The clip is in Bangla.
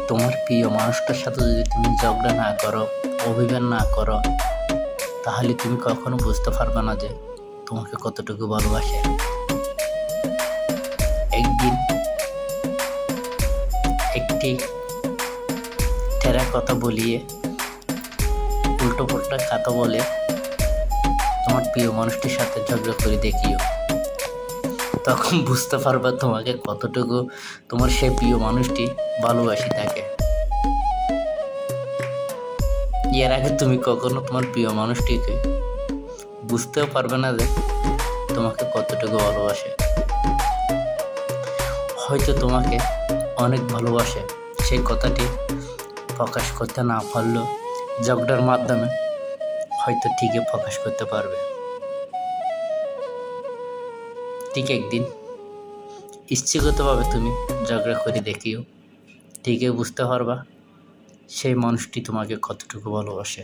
তোমার প্রিয় মানুষটার সাথে যদি তুমি ঝগড়া না করো, অভিমান না করো, তাহলে তুমি কখনো বুঝতে পারবে না যে তোমাকে কতটুকু ভালোবাসে। একদিন একটি টেরা কথা বলিয়ে, উল্টো পাল্টা কথা বলে তোমার প্রিয় মানুষটির সাথে ঝগড়া করে দেখিও, তখন বুঝতে পারবে তোমাকে কতটুকু তোমার সেই প্রিয় মানুষটি ভালোবাসি থাকে। এর আগে তুমি কখনো তোমার প্রিয় মানুষটিকে বুঝতেও পারবে না যে তোমাকে কতটুকু ভালোবাসে। হয়তো তোমাকে অনেক ভালোবাসে, সেই কথাটি প্রকাশ করতে না পারলেও ঝগড়ার মাধ্যমে হয়তো ঠিকই প্রকাশ করতে পারবে। ঠিক একদিন ইচ্ছাগতভাবে তুমি ঝগড়া করে দেখিও, ঠিকই বুঝতে পারবা সেই মানুষটি তোমাকে কতটুকু ভালোবাসে।